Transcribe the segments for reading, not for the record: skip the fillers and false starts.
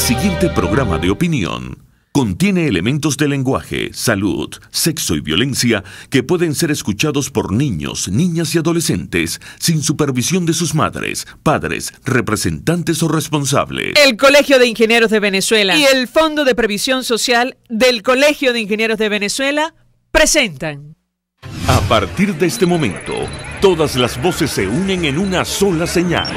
siguiente programa de opinión contiene elementos de lenguaje, salud, sexo y violencia que pueden ser escuchados por niños, niñas y adolescentes sin supervisión de sus madres, padres, representantes o responsables. El Colegio de Ingenieros de Venezuela y el Fondo de Previsión Social del Colegio de Ingenieros de Venezuela presentan. A partir de este momento, todas las voces se unen en una sola señal.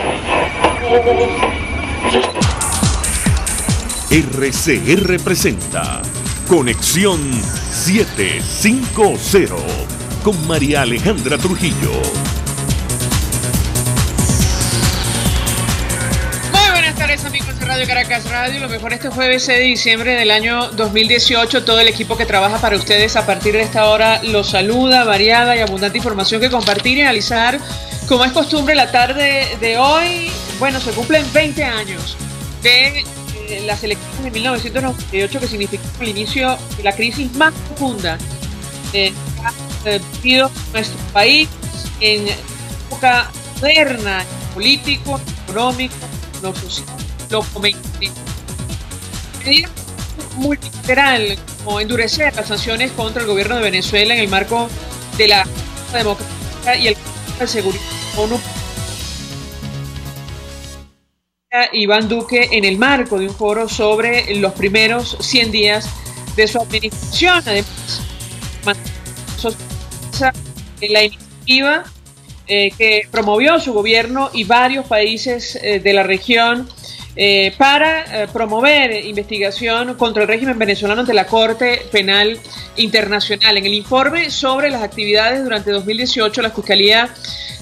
RCR presenta Conexión 750 con María Alejandra Trujillo. Muy buenas tardes, amigos de Radio Caracas Radio. Lo mejor este jueves 6 de diciembre del año 2018. Todo el equipo que trabaja para ustedes a partir de esta hora los saluda. Variada y abundante información que compartir y analizar. Como es costumbre, la tarde de hoy, bueno, se cumplen 20 años de las elecciones de 1998, que significó el inicio de la crisis más profunda que ha vivido nuestro país en época moderna, político, económico, lo social, lo comercial. Medida multilateral, como endurecer las sanciones contra el gobierno de Venezuela en el marco de la democracia y el de seguridad ONU. Iván Duque en el marco de un foro sobre los primeros 100 días de su administración. Además, la iniciativa que promovió su gobierno y varios países de la región para promover investigación contra el régimen venezolano ante la Corte Penal Internacional. En el informe sobre las actividades durante 2018, la Fiscalía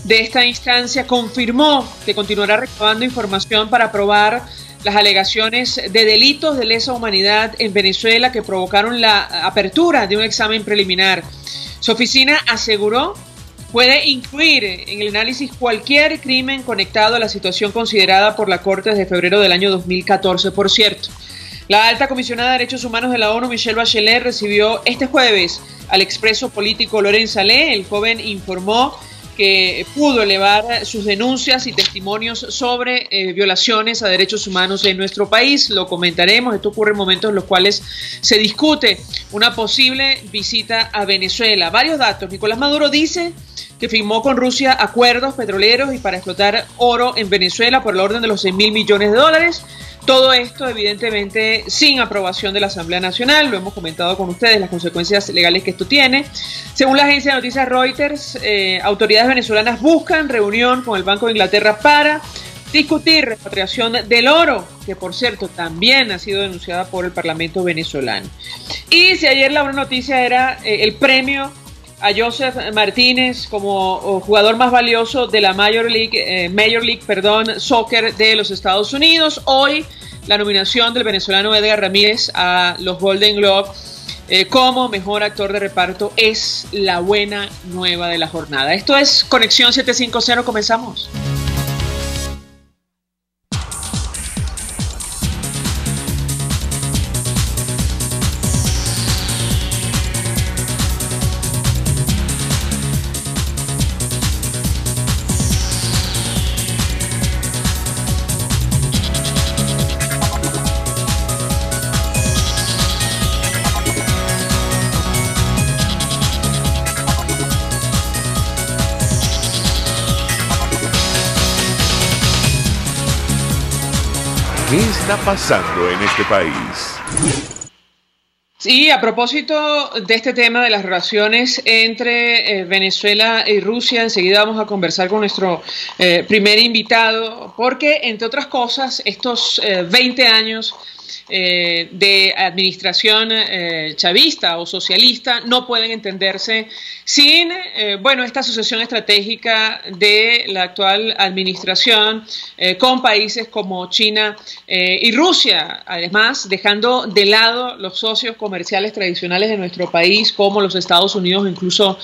de esta instancia confirmó que continuará recabando información para probar las alegaciones de delitos de lesa humanidad en Venezuela que provocaron la apertura de un examen preliminar. Su oficina aseguró puede incluir en el análisis cualquier crimen conectado a la situación considerada por la Corte desde febrero del año 2014. Por cierto, la alta comisionada de Derechos Humanos de la ONU, Michelle Bachelet, recibió este jueves al expreso político Laurent Saleh. El joven informó que pudo elevar sus denuncias y testimonios sobre violaciones a derechos humanos en nuestro país. Lo comentaremos. Esto ocurre en momentos en los cuales se discute una posible visita a Venezuela. Varios datos. Nicolás Maduro dice que firmó con Rusia acuerdos petroleros y para explotar oro en Venezuela por el orden de los 6.000 millones de dólares. Todo esto, evidentemente, sin aprobación de la Asamblea Nacional. Lo hemos comentado con ustedes, las consecuencias legales que esto tiene. Según la agencia de noticias Reuters, autoridades venezolanas buscan reunión con el Banco de Inglaterra para discutir repatriación del oro, que por cierto también ha sido denunciada por el Parlamento venezolano. Y si ayer la buena noticia era el premio a Joseph Martínez como jugador más valioso de la Major League Soccer de los Estados Unidos. Hoy la nominación del venezolano Edgar Ramírez a los Golden Globe como mejor actor de reparto es la buena nueva de la jornada. Esto es Conexión 750, comenzamos. ¿Qué está pasando en este país? Sí, a propósito de este tema de las relaciones entre Venezuela y Rusia, enseguida vamos a conversar con nuestro primer invitado, porque, entre otras cosas, estos 20 años de administración chavista o socialista no pueden entenderse sin esta asociación estratégica de la actual administración con países como China y Rusia, además dejando de lado los socios comerciales tradicionales de nuestro país como los Estados Unidos, incluso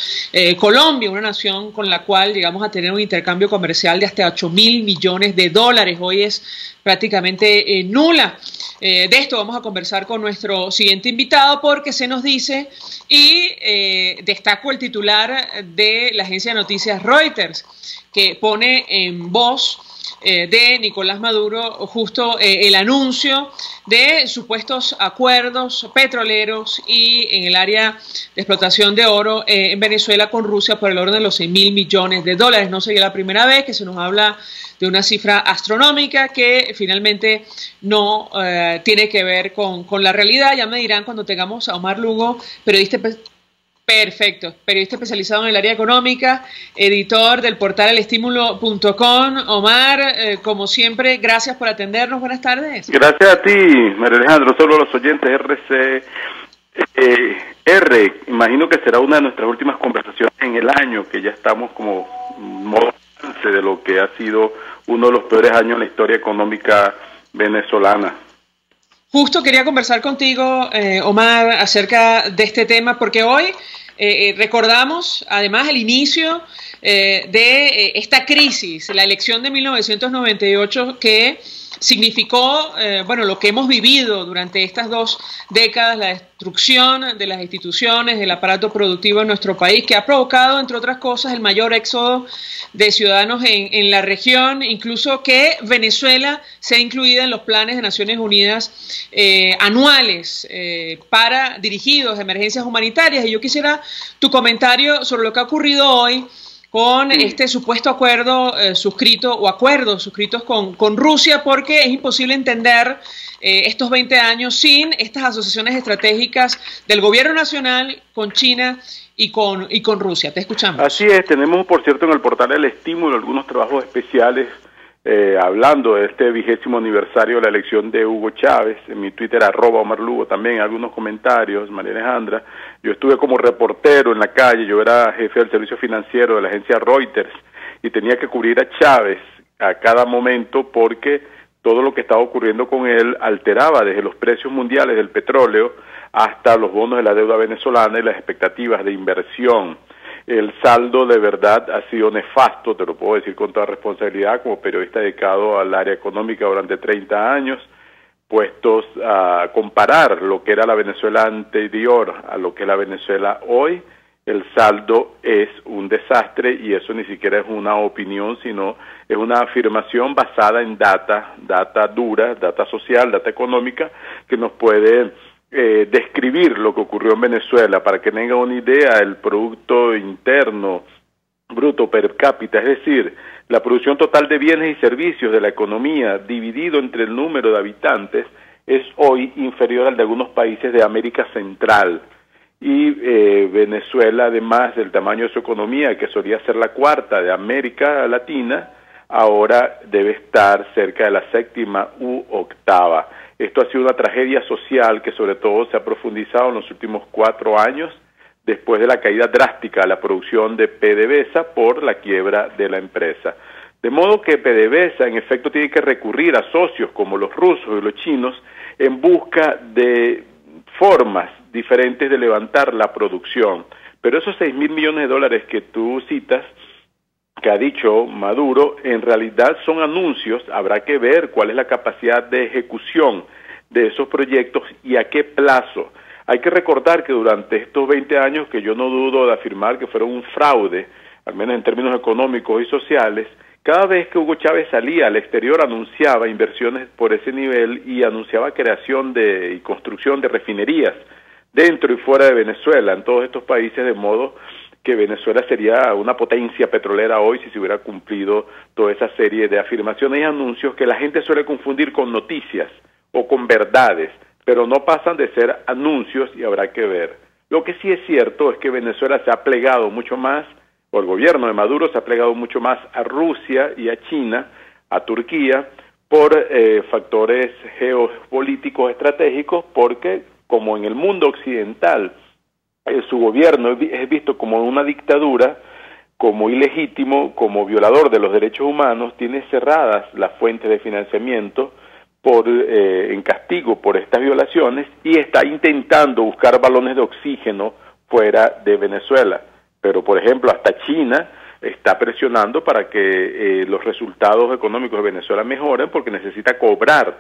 Colombia, una nación con la cual llegamos a tener un intercambio comercial de hasta 8.000 millones de dólares. Hoy es prácticamente nula. De esto vamos a conversar con nuestro siguiente invitado porque se nos dice, y destaco el titular de la agencia de noticias Reuters, que pone en voz de Nicolás Maduro justo el anuncio de supuestos acuerdos petroleros y en el área de explotación de oro en Venezuela con Rusia por el orden de los 6.000 millones de dólares. No sería la primera vez que se nos habla de una cifra astronómica que finalmente no tiene que ver con la realidad. Ya me dirán cuando tengamos a Omar Lugo, periodista especializado en el área económica, editor del portal elestimulo.com. Omar, como siempre, gracias por atendernos. Buenas tardes. Gracias a ti, María Alejandro. Solo los oyentes RCR, imagino que será una de nuestras últimas conversaciones en el año, que ya estamos como modo de lo que ha sido uno de los peores años en la historia económica venezolana. Justo quería conversar contigo, Omar, acerca de este tema, porque hoy recordamos además el inicio de esta crisis, la elección de 1998 que significó, bueno, lo que hemos vivido durante estas 2 décadas, la destrucción de las instituciones, del aparato productivo en nuestro país, que ha provocado, entre otras cosas, el mayor éxodo de ciudadanos en la región, incluso que Venezuela sea incluida en los planes de Naciones Unidas anuales dirigidos a emergencias humanitarias. Y yo quisiera tu comentario sobre lo que ha ocurrido hoy con este supuesto acuerdo suscrito o acuerdos suscritos con Rusia, porque es imposible entender estos 20 años sin estas asociaciones estratégicas del gobierno nacional con China y con Rusia. Te escuchamos. Así es, tenemos, por cierto, en el portal El Estímulo algunos trabajos especiales hablando de este 20º aniversario de la elección de Hugo Chávez. En mi Twitter, @OmarLugo, también algunos comentarios, María Alejandra. Yo estuve como reportero en la calle, yo era jefe del servicio financiero de la agencia Reuters y tenía que cubrir a Chávez a cada momento porque todo lo que estaba ocurriendo con él alteraba desde los precios mundiales del petróleo hasta los bonos de la deuda venezolana y las expectativas de inversión. El saldo de verdad ha sido nefasto, te lo puedo decir con toda responsabilidad, como periodista dedicado al área económica durante 30 años, puestos a comparar lo que era la Venezuela anterior a lo que es la Venezuela hoy. El saldo es un desastre y eso ni siquiera es una opinión, sino es una afirmación basada en data dura, data social, data económica, que nos puede describir lo que ocurrió en Venezuela. Para que tengan una idea, el Producto Interno Bruto per cápita, es decir, la producción total de bienes y servicios de la economía dividido entre el número de habitantes, es hoy inferior al de algunos países de América Central. Y Venezuela, además del tamaño de su economía, que solía ser la 4ª de América Latina, ahora debe estar cerca de la 7ª u 8ª. Esto ha sido una tragedia social que sobre todo se ha profundizado en los últimos 4 años, después de la caída drástica de la producción de PDVSA por la quiebra de la empresa. De modo que PDVSA en efecto tiene que recurrir a socios como los rusos y los chinos en busca de formas diferentes de levantar la producción. Pero esos 6.000 millones de dólares que tú citas, que ha dicho Maduro, en realidad son anuncios. Habrá que ver cuál es la capacidad de ejecución de esos proyectos y a qué plazo. Hay que recordar que durante estos 20 años, que yo no dudo de afirmar que fueron un fraude, al menos en términos económicos y sociales, cada vez que Hugo Chávez salía al exterior anunciaba inversiones por ese nivel y anunciaba creación y construcción de refinerías dentro y fuera de Venezuela, en todos estos países, de modo que Venezuela sería una potencia petrolera hoy si se hubiera cumplido toda esa serie de afirmaciones y anuncios que la gente suele confundir con noticias o con verdades, pero no pasan de ser anuncios y habrá que ver. Lo que sí es cierto es que Venezuela se ha plegado mucho más, o el gobierno de Maduro se ha plegado mucho más a Rusia y a China, a Turquía, por factores geopolíticos estratégicos, porque como en el mundo occidental su gobierno es visto como una dictadura, como ilegítimo, como violador de los derechos humanos, tiene cerradas las fuentes de financiamiento en castigo por estas violaciones y está intentando buscar balones de oxígeno fuera de Venezuela. Pero, por ejemplo, hasta China está presionando para que los resultados económicos de Venezuela mejoren porque necesita cobrar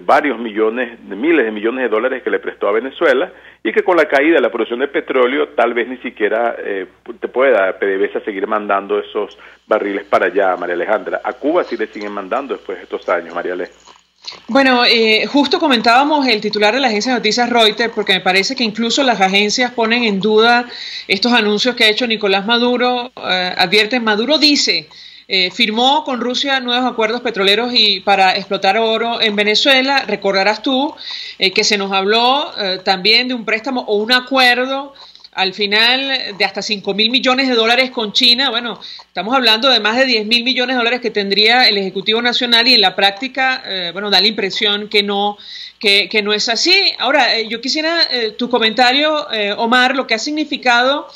varios millones, miles de millones de dólares que le prestó a Venezuela, y que con la caída de la producción de petróleo tal vez ni siquiera te pueda PDVSA seguir mandando esos barriles para allá, María Alejandra. A Cuba sí le siguen mandando después de estos años, María Alejandra. Bueno, justo comentábamos el titular de la agencia de noticias Reuters, porque me parece que incluso las agencias ponen en duda estos anuncios que ha hecho Nicolás Maduro. Advierten, Maduro dice, firmó con Rusia nuevos acuerdos petroleros y para explotar oro en Venezuela. Recordarás tú que se nos habló también de un préstamo o un acuerdo al final de hasta 5.000 millones de dólares con China. Bueno, estamos hablando de más de 10.000 millones de dólares que tendría el Ejecutivo Nacional, y en la práctica, bueno, da la impresión que no es así. Ahora, yo quisiera tu comentario, Omar, lo que ha significado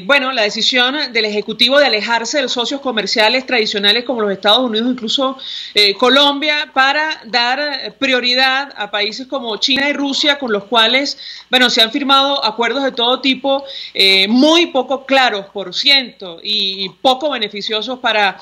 bueno, la decisión del Ejecutivo de alejarse de los socios comerciales tradicionales como los Estados Unidos, incluso Colombia, para dar prioridad a países como China y Rusia, con los cuales, bueno, se han firmado acuerdos de todo tipo, muy poco claros, por ciento, y poco beneficiosos para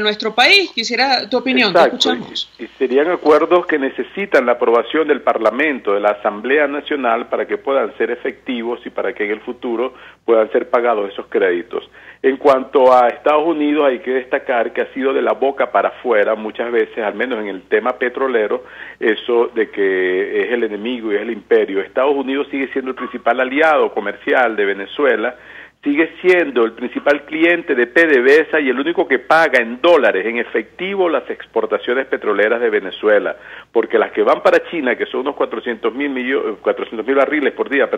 nuestro país. Quisiera tu opinión. Exacto. Te escuchamos. Y serían acuerdos que necesitan la aprobación del Parlamento, de la Asamblea Nacional, para que puedan ser efectivos y para que en el futuro puedan ser pagados esos créditos. En cuanto a Estados Unidos, hay que destacar que ha sido de la boca para afuera muchas veces, al menos en el tema petrolero, eso de que es el enemigo y es el imperio. Estados Unidos sigue siendo el principal aliado comercial de Venezuela, sigue siendo el principal cliente de PDVSA y el único que paga en dólares, en efectivo, las exportaciones petroleras de Venezuela, porque las que van para China, que son unos 400.000 barriles por día,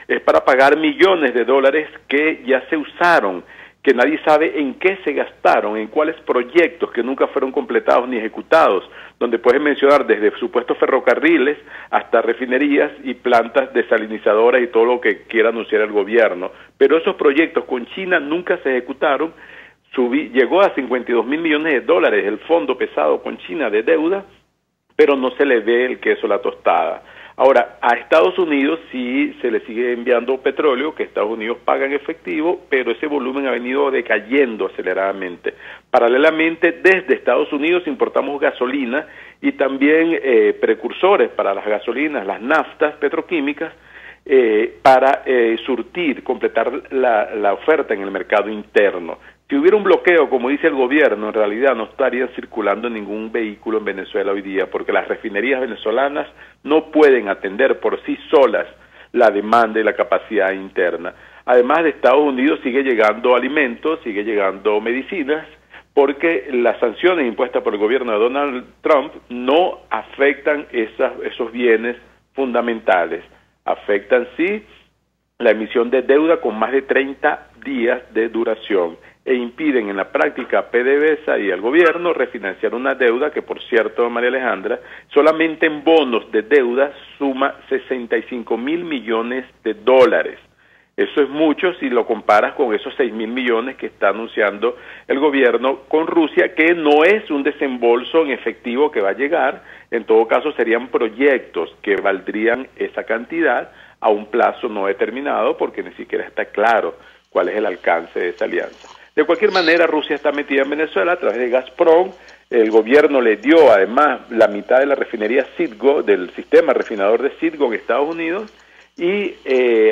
es para pagar millones de dólares que ya se usaron, que nadie sabe en qué se gastaron, en cuáles proyectos que nunca fueron completados ni ejecutados, donde puedes mencionar desde supuestos ferrocarriles hasta refinerías y plantas desalinizadoras y todo lo que quiera anunciar el gobierno. Pero esos proyectos con China nunca se ejecutaron. Llegó a 52.000 millones de dólares el fondo pesado con China de deuda, pero no se le ve el queso a la tostada. Ahora, a Estados Unidos sí se le sigue enviando petróleo, que Estados Unidos paga en efectivo, pero ese volumen ha venido decayendo aceleradamente. Paralelamente, desde Estados Unidos importamos gasolina y también precursores para las gasolinas, las naftas petroquímicas, para completar la oferta en el mercado interno. Si hubiera un bloqueo, como dice el gobierno, en realidad no estarían circulando ningún vehículo en Venezuela hoy día, porque las refinerías venezolanas no pueden atender por sí solas la demanda y la capacidad interna. Además de Estados Unidos sigue llegando alimentos, sigue llegando medicinas, porque las sanciones impuestas por el gobierno de Donald Trump no afectan esos bienes fundamentales. Afectan sí la emisión de deuda con más de 30 días de duración e impiden en la práctica a PDVSA y al gobierno refinanciar una deuda que, por cierto, María Alejandra, solamente en bonos de deuda suma 65.000 millones de dólares. Eso es mucho si lo comparas con esos 6.000 millones que está anunciando el gobierno con Rusia, que no es un desembolso en efectivo que va a llegar. En todo caso, serían proyectos que valdrían esa cantidad a un plazo no determinado, porque ni siquiera está claro cuál es el alcance de esa alianza. De cualquier manera, Rusia está metida en Venezuela a través de Gazprom. El gobierno le dio además la mitad de la refinería Citgo, del sistema refinador de Citgo en Estados Unidos, y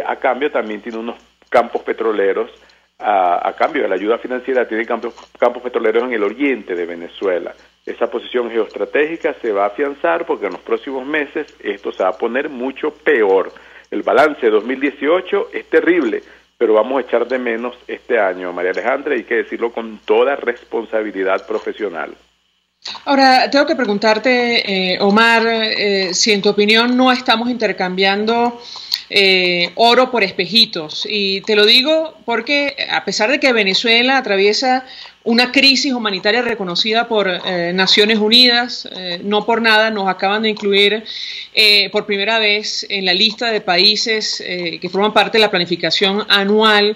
a cambio también tiene unos campos petroleros, a cambio de la ayuda financiera tiene campos petroleros en el oriente de Venezuela. Esa posición geoestratégica se va a afianzar porque en los próximos meses esto se va a poner mucho peor. El balance de 2018 es terrible, pero vamos a echar de menos este año, María Alejandra, hay que decirlo con toda responsabilidad profesional. Ahora, tengo que preguntarte, Omar, si en tu opinión no estamos intercambiando oro por espejitos. Y te lo digo porque a pesar de que Venezuela atraviesa una crisis humanitaria reconocida por Naciones Unidas, no por nada nos acaban de incluir por primera vez en la lista de países que forman parte de la planificación anual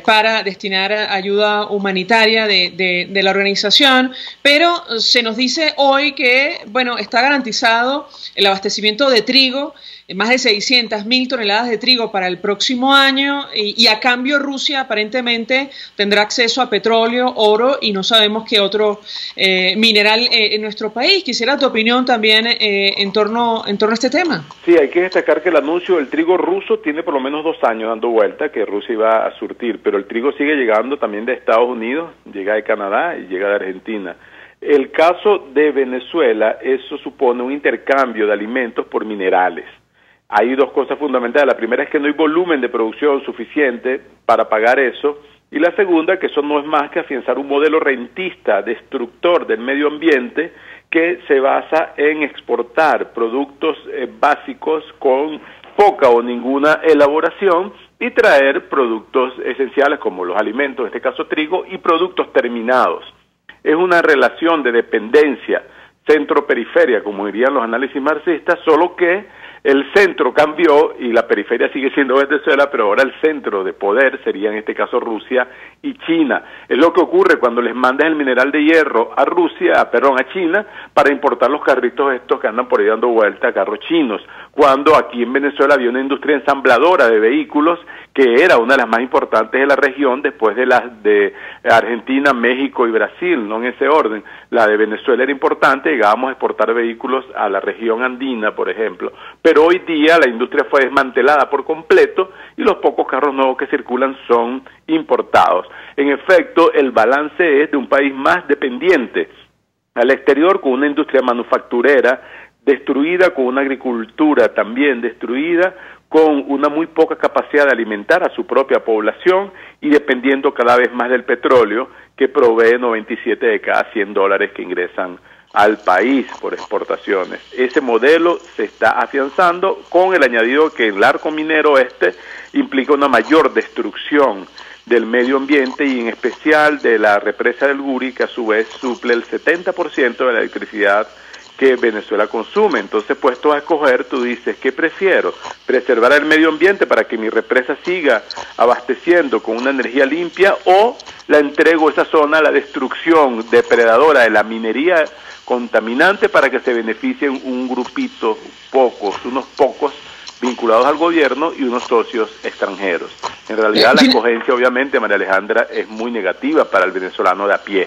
para destinar ayuda humanitaria de la organización, pero se nos dice hoy que, bueno, está garantizado el abastecimiento de trigo, más de 600.000 toneladas de trigo para el próximo año, y a cambio Rusia aparentemente tendrá acceso a petróleo oro y no sabemos qué otro mineral en nuestro país. Quisiera tu opinión también en torno a este tema. Sí, hay que destacar que el anuncio del trigo ruso tiene por lo menos 2 años dando vuelta, que Rusia iba a surtir, pero el trigo sigue llegando también de Estados Unidos, llega de Canadá y llega de Argentina. El caso de Venezuela, eso supone un intercambio de alimentos por minerales. Hay 2 cosas fundamentales. La primera es que no hay volumen de producción suficiente para pagar eso, y la segunda, que eso no es más que afianzar un modelo rentista, destructor del medio ambiente, que se basa en exportar productos básicos con poca o ninguna elaboración y traer productos esenciales como los alimentos, en este caso trigo, y productos terminados. Es una relación de dependencia centro-periferia, como dirían los análisis marxistas, solo que el centro cambió y la periferia sigue siendo Venezuela, pero ahora el centro de poder sería en este caso Rusia y China. Es lo que ocurre cuando les mandas el mineral de hierro a a China, para importar los carritos estos que andan por ahí dando vuelta, carros chinos, cuando aquí en Venezuela había una industria ensambladora de vehículos que era una de las más importantes de la región después de las de Argentina, México y Brasil, no en ese orden. La de Venezuela era importante, llegábamos a exportar vehículos a la región andina, por ejemplo, pero hoy día la industria fue desmantelada por completo y los pocos carros nuevos que circulan son importados. En efecto, el balance es de un país más dependiente al exterior, con una industria manufacturera destruida, con una agricultura también destruida, con una muy poca capacidad de alimentar a su propia población y dependiendo cada vez más del petróleo, que provee 97 de cada $100 que ingresan al país por exportaciones. Ese modelo se está afianzando con el añadido que el arco minero implica una mayor destrucción del medio ambiente y en especial de la represa del Guri, que a su vez suple el 70% de la electricidad que Venezuela consume. Entonces, puesto a escoger, tú dices, ¿qué prefiero? ¿Preservar el medio ambiente para que mi represa siga abasteciendo con una energía limpia, o la entrego esa zona a la destrucción depredadora de la minería contaminante para que se beneficien un grupito, unos pocos vinculados al gobierno y unos socios extranjeros? En realidad la escogencia, obviamente, María Alejandra, es muy negativa para el venezolano de a pie.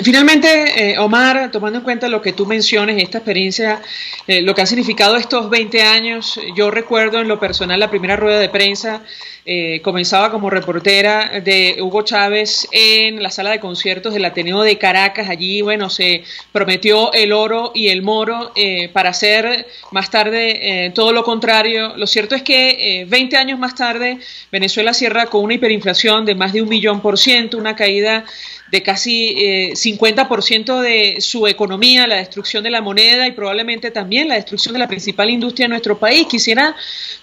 Finalmente, Omar, tomando en cuenta lo que tú mencionas, esta experiencia, lo que ha significado estos 20 años, yo recuerdo en lo personal la primera rueda de prensa, comenzaba como reportera de Hugo Chávez en la sala de conciertos del Ateneo de Caracas. Allí, bueno, se prometió el oro y el moro para hacer más tarde todo lo contrario. Lo cierto es que 20 años más tarde, Venezuela cierra con una hiperinflación de más de 1.000.000%, una caída de casi 50% de su economía, la destrucción de la moneda y probablemente también la destrucción de la principal industria de nuestro país. Quisiera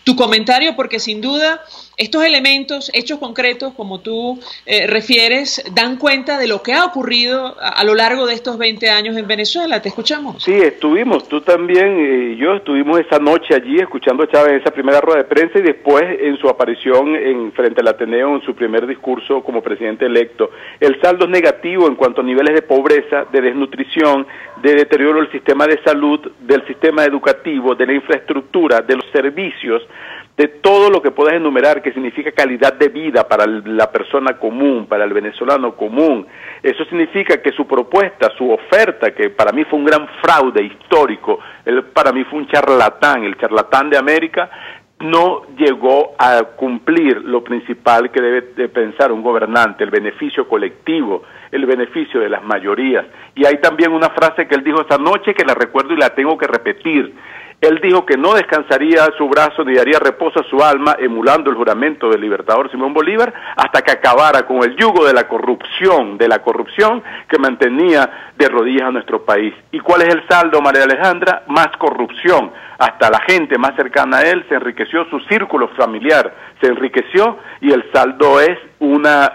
tu comentario, porque sin duda estos elementos, hechos concretos, como tú refieres, dan cuenta de lo que ha ocurrido a lo largo de estos 20 años en Venezuela. Te escuchamos. Sí, estuvimos, tú también y yo estuvimos esa noche allí escuchando a Chávez en esa primera rueda de prensa y después en su aparición frente al Ateneo en su primer discurso como presidente electo. El saldo es negativo en cuanto a niveles de pobreza, de desnutrición, de deterioro del sistema de salud, del sistema educativo, de la infraestructura, de los servicios, de todo lo que puedas enumerar que significa calidad de vida para la persona común, para el venezolano común. Eso significa que su propuesta, su oferta, que para mí fue un gran fraude histórico, para mí fue un charlatán, el charlatán de América, no llegó a cumplir lo principal que debe de pensar un gobernante, el beneficio colectivo, el beneficio de las mayorías. Y hay también una frase que él dijo esa noche que la recuerdo y la tengo que repetir. Él dijo que no descansaría su brazo ni daría reposo a su alma, emulando el juramento del libertador Simón Bolívar, hasta que acabara con el yugo de la corrupción que mantenía de rodillas a nuestro país. ¿Y cuál es el saldo, María Alejandra? Más corrupción. Hasta la gente más cercana a él se enriqueció, su círculo familiar se enriqueció, y el saldo es una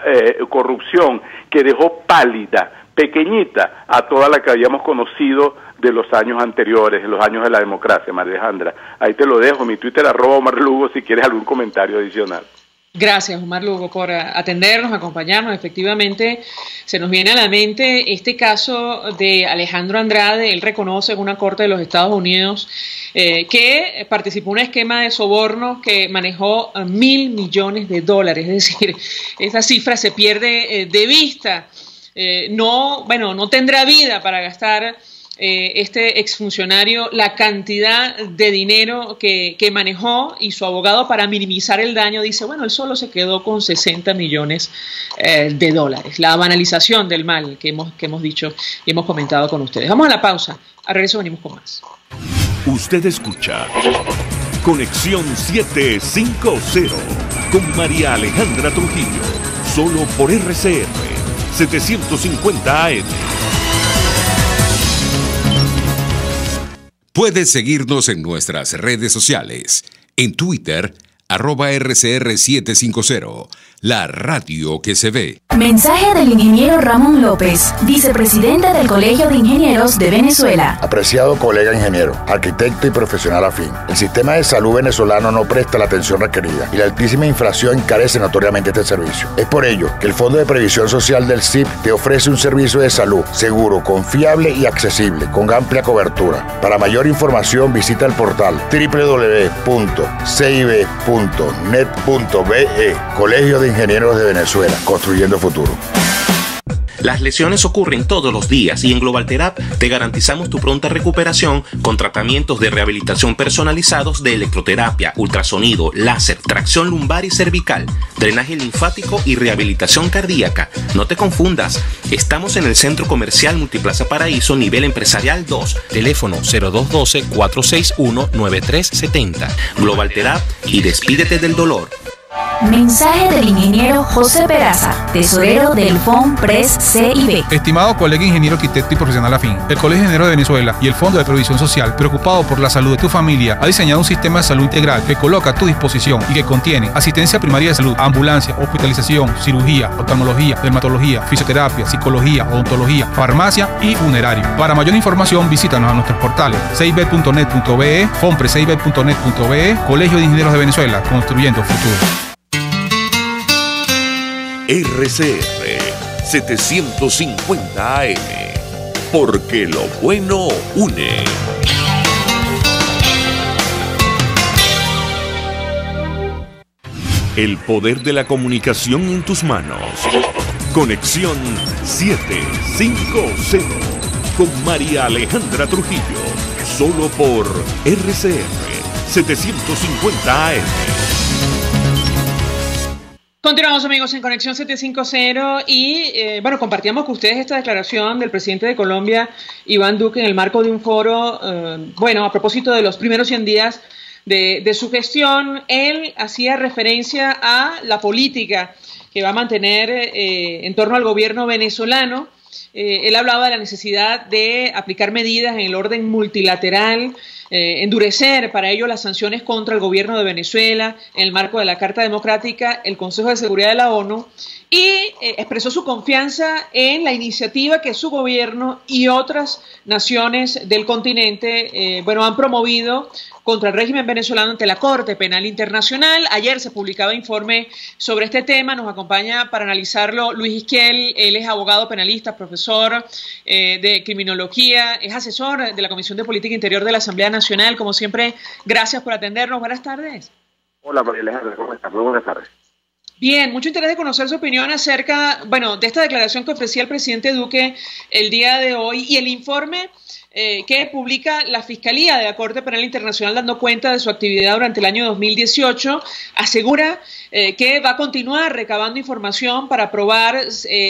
corrupción que dejó pálida, pequeñita, a toda la que habíamos conocido de los años anteriores, de los años de la democracia, María Alejandra. Ahí te lo dejo, mi Twitter @OmarLugo, si quieres algún comentario adicional. Gracias, Omar Lugo, por atendernos, acompañarnos. Efectivamente, se nos viene a la mente este caso de Alejandro Andrade. Él reconoce en una corte de los Estados Unidos que participó en un esquema de soborno que manejó $1.000 millones. Es decir, esa cifra se pierde de vista. No tendrá vida para gastar este exfuncionario la cantidad de dinero que manejó, y su abogado, para minimizar el daño, dice, bueno, él solo se quedó con $60 millones. La banalización del mal que hemos dicho y hemos comentado con ustedes. Vamos a la pausa. Al regreso venimos con más. Usted escucha Conexión 750 con María Alejandra Trujillo, solo por RCR 750 AM. Puedes seguirnos en nuestras redes sociales. En Twitter, @RCR750, la radio que se ve. Mensaje del ingeniero Ramón López, vicepresidente del Colegio de Ingenieros de Venezuela. Apreciado colega ingeniero, arquitecto y profesional afín, el sistema de salud venezolano no presta la atención requerida y la altísima inflación encarece notoriamente este servicio. Es por ello que el Fondo de Previsión Social del CIP te ofrece un servicio de salud seguro, confiable y accesible, con amplia cobertura. Para mayor información visita el portal www.cib.net.be. Colegio de Ingenieros de Venezuela, construyendo futuro. Las lesiones ocurren todos los días y en Globalterap te garantizamos tu pronta recuperación con tratamientos de rehabilitación personalizados de electroterapia, ultrasonido, láser, tracción lumbar y cervical, drenaje linfático y rehabilitación cardíaca. No te confundas, estamos en el Centro Comercial Multiplaza Paraíso, nivel empresarial 2, teléfono 0212-461-9370. Globalterap y despídete del dolor. Mensaje del ingeniero José Peraza, tesorero del FONPRES CIB. Estimado colega ingeniero, arquitecto y profesional afín, el Colegio de Ingenieros de Venezuela y el Fondo de Previsión Social, preocupado por la salud de tu familia, ha diseñado un sistema de salud integral que coloca a tu disposición y que contiene asistencia primaria de salud, ambulancia, hospitalización, cirugía, oftalmología, dermatología, fisioterapia, psicología, odontología, farmacia y funerario. Para mayor información, visítanos a nuestros portales cib.net.be, fonprescib.net.be, Colegio de Ingenieros de Venezuela, construyendo futuro. RCR 750 AM, porque lo bueno une. El poder de la comunicación en tus manos. Conexión 750 con María Alejandra Trujillo, solo por RCR 750 AM. Continuamos, amigos, en Conexión 750 y, compartíamos con ustedes esta declaración del presidente de Colombia, Iván Duque, en el marco de un foro, a propósito de los primeros 100 días de su gestión. Él hacía referencia a la política que va a mantener en torno al gobierno venezolano. Él hablaba de la necesidad de aplicar medidas en el orden multilateral, endurecer para ello las sanciones contra el gobierno de Venezuela en el marco de la Carta Democrática, el Consejo de Seguridad de la ONU, y expresó su confianza en la iniciativa que su gobierno y otras naciones del continente han promovido contra el régimen venezolano ante la Corte Penal Internacional. Ayer se publicaba informe sobre este tema. Nos acompaña para analizarlo Luis Isquiel. Él es abogado penalista, profesor de criminología, es asesor de la Comisión de Política Interior de la Asamblea Nacional. Como siempre, gracias por atendernos. Buenas tardes. Hola, María Alejandra, ¿cómo estás? Muy buenas tardes. Bien, mucho interés de conocer su opinión acerca, de esta declaración que ofrecía el presidente Duque el día de hoy y el informe que publica la Fiscalía de la Corte Penal Internacional dando cuenta de su actividad durante el año 2018. Asegura que va a continuar recabando información para probar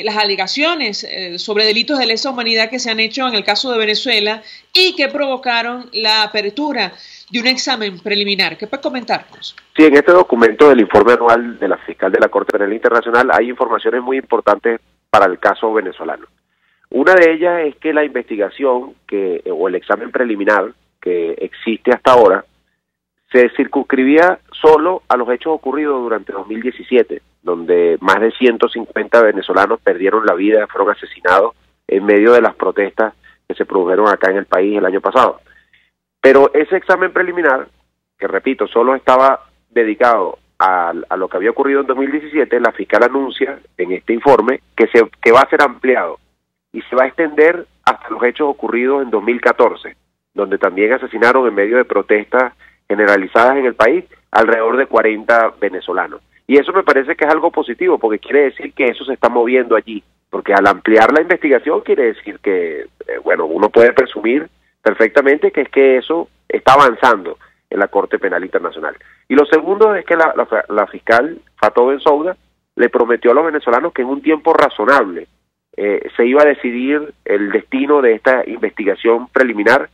las alegaciones sobre delitos de lesa humanidad que se han hecho en el caso de Venezuela y que provocaron la apertura de un examen preliminar. ¿Qué puede comentarnos? Sí, en este documento del informe anual de la fiscal de la Corte Penal Internacional hay informaciones muy importantes para el caso venezolano. Una de ellas es que la investigación o el examen preliminar que existe hasta ahora se circunscribía solo a los hechos ocurridos durante 2017, donde más de 150 venezolanos perdieron la vida, fueron asesinados en medio de las protestas que se produjeron acá en el país el año pasado. Pero ese examen preliminar, que repito, solo estaba dedicado a lo que había ocurrido en 2017, la fiscal anuncia en este informe que va a ser ampliado y se va a extender hasta los hechos ocurridos en 2014. donde también asesinaron en medio de protestas generalizadas en el país alrededor de 40 venezolanos. Y eso me parece que es algo positivo, porque quiere decir que eso se está moviendo allí, porque al ampliar la investigación quiere decir que, bueno, uno puede presumir perfectamente que es que eso está avanzando en la Corte Penal Internacional. Y lo segundo es que la fiscal Fatou Bensouda le prometió a los venezolanos que en un tiempo razonable se iba a decidir el destino de esta investigación preliminar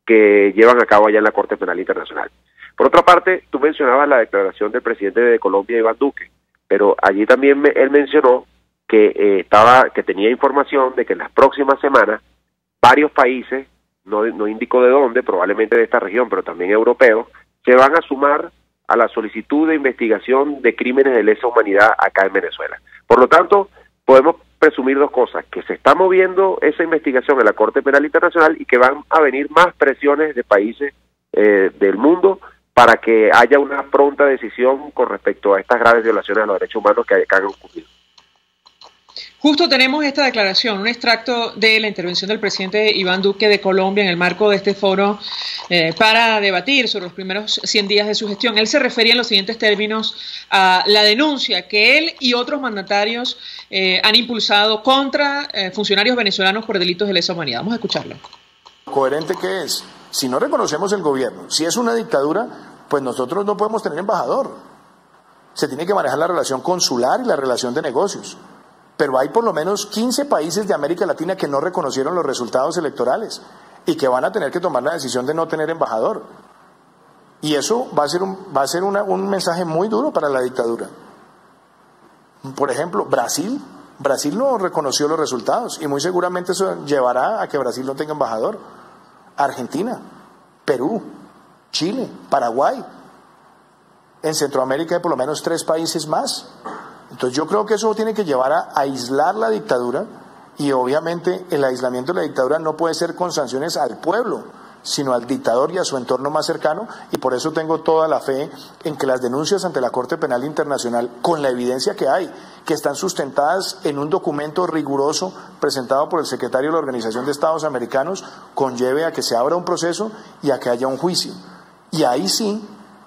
que llevan a cabo allá en la Corte Penal Internacional. Por otra parte, tú mencionabas la declaración del presidente de Colombia, Iván Duque, pero allí también él mencionó que que tenía información de que en las próximas semanas varios países, no indicó de dónde, probablemente de esta región, pero también europeos, se van a sumar a la solicitud de investigación de crímenes de lesa humanidad acá en Venezuela. Por lo tanto, podemos presumir dos cosas: que se está moviendo esa investigación en la Corte Penal Internacional y que van a venir más presiones de países del mundo para que haya una pronta decisión con respecto a estas graves violaciones a los derechos humanos que han ocurrido. Justo tenemos esta declaración, un extracto de la intervención del presidente Iván Duque de Colombia en el marco de este foro para debatir sobre los primeros 100 días de su gestión. Él se refería en los siguientes términos a la denuncia que él y otros mandatarios han impulsado contra funcionarios venezolanos por delitos de lesa humanidad. Vamos a escucharlo. ¿Coherente qué es? Si no reconocemos el gobierno, si es una dictadura, pues nosotros no podemos tener embajador. Se tiene que manejar la relación consular y la relación de negocios. Pero hay por lo menos 15 países de América Latina que no reconocieron los resultados electorales y que van a tener que tomar la decisión de no tener embajador. Y eso va a ser un mensaje muy duro para la dictadura. Por ejemplo, Brasil no reconoció los resultados y muy seguramente eso llevará a que Brasil no tenga embajador. Argentina, Perú, Chile, Paraguay. En Centroamérica hay por lo menos 3 países más. Entonces yo creo que eso tiene que llevar a aislar la dictadura, y obviamente el aislamiento de la dictadura no puede ser con sanciones al pueblo, sino al dictador y a su entorno más cercano, y por eso tengo toda la fe en que las denuncias ante la Corte Penal Internacional, con la evidencia que hay, que están sustentadas en un documento riguroso presentado por el secretario de la Organización de Estados Americanos, conlleve a que se abra un proceso y a que haya un juicio. Y ahí sí,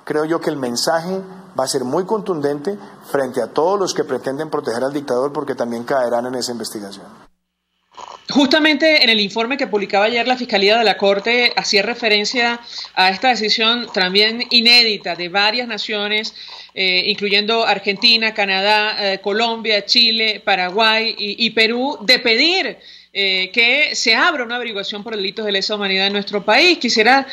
creo yo que el mensaje va a ser muy contundente frente a todos los que pretenden proteger al dictador, porque también caerán en esa investigación. Justamente en el informe que publicaba ayer la Fiscalía de la Corte hacía referencia a esta decisión también inédita de varias naciones, incluyendo Argentina, Canadá, Colombia, Chile, Paraguay y Perú, de pedir que se abra una averiguación por delitos de lesa humanidad en nuestro país. Quisiera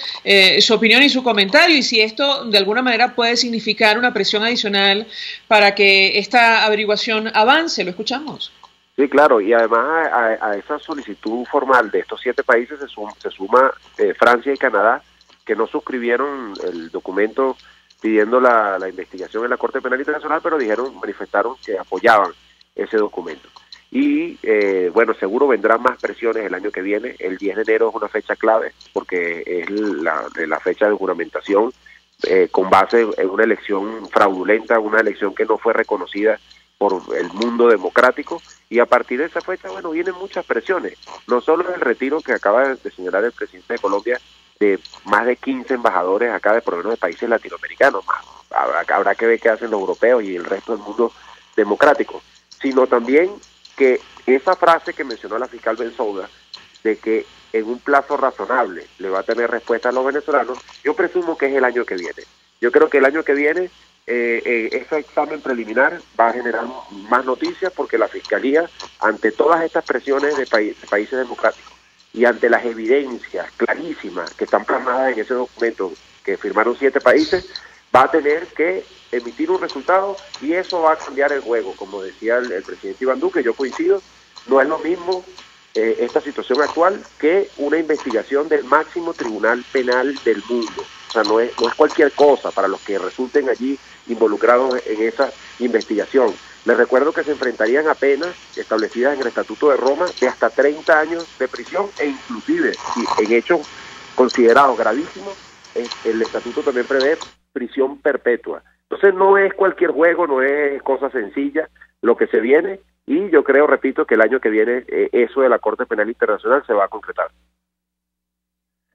su opinión y su comentario, y si esto de alguna manera puede significar una presión adicional para que esta averiguación avance. Lo escuchamos. Sí, claro, y además a esa solicitud formal de estos 7 países se suma Francia y Canadá, que no suscribieron el documento pidiendo la investigación en la Corte Penal Internacional, pero manifestaron que apoyaban ese documento. Y bueno, seguro vendrán más presiones el año que viene. El 10 de enero es una fecha clave porque es la fecha de juramentación con base en una elección fraudulenta, una elección que no fue reconocida por el mundo democrático, y a partir de esa fecha, bueno, vienen muchas presiones, no solo el retiro que acaba de señalar el presidente de Colombia de más de 15 embajadores acá de por lo menos de países latinoamericanos, más habrá que ver qué hacen los europeos y el resto del mundo democrático, sino también que esa frase que mencionó la fiscal Bensouda, de que en un plazo razonable le va a tener respuesta a los venezolanos, yo presumo que es el año que viene. Yo creo que el año que viene ese examen preliminar va a generar más noticias, porque la Fiscalía, ante todas estas presiones de países democráticos y ante las evidencias clarísimas que están plasmadas en ese documento que firmaron 7 países, va a tener que emitir un resultado, y eso va a cambiar el juego. Como decía el presidente Iván Duque, yo coincido, no es lo mismo esta situación actual que una investigación del máximo tribunal penal del mundo. O sea, no es cualquier cosa para los que resulten allí involucrados en esa investigación. Les recuerdo que se enfrentarían a penas establecidas en el Estatuto de Roma de hasta 30 años de prisión, e inclusive, en hechos considerados gravísimos, el Estatuto también prevé prisión perpetua. Entonces no es cualquier juego, no es cosa sencilla lo que se viene, y yo creo, repito, que el año que viene eso de la Corte Penal Internacional se va a concretar.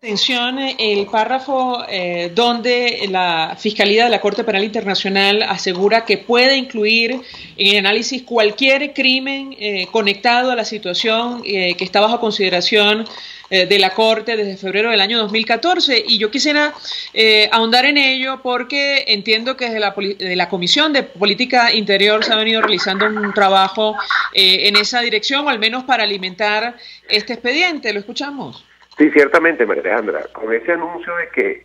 Atención, el párrafo donde la Fiscalía de la Corte Penal Internacional asegura que puede incluir en el análisis cualquier crimen conectado a la situación que está bajo consideración de la Corte desde febrero del año 2014, y yo quisiera ahondar en ello porque entiendo que desde la Comisión de Política Interior se ha venido realizando un trabajo en esa dirección, o al menos para alimentar este expediente. Lo escuchamos. Sí, ciertamente, María Alejandra, con ese anuncio